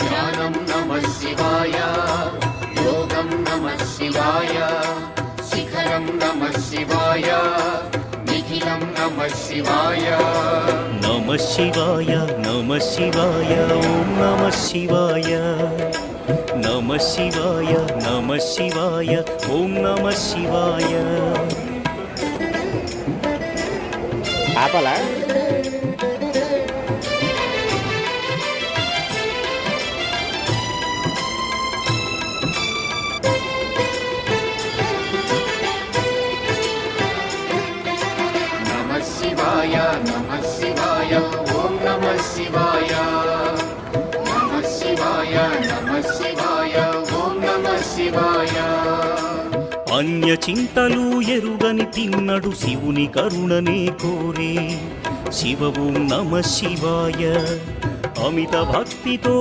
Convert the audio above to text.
ధ్యానం నమః శివాయ, యోగం నమః శివాయ, శిఖరం నమః శివాయ, నిఖిలం నమః శివాయ. నమః శివాయ నమః శివాయ ఓం నమః శివాయ. నమః శివాయ నమః శివాయ ఓం నమః శివాయ. ఆపలా నమః శివాయ నమః శివాయ ఓం నమః శివాయ. నమః శివాయ నమః శివాయ ఓం నమః శివాయ. అన్య చింతలు ఎరుగని తిన్నడు శివుని కరుణనే కోరే. శివ ఓం నమః శివాయ. అమిత భక్తితో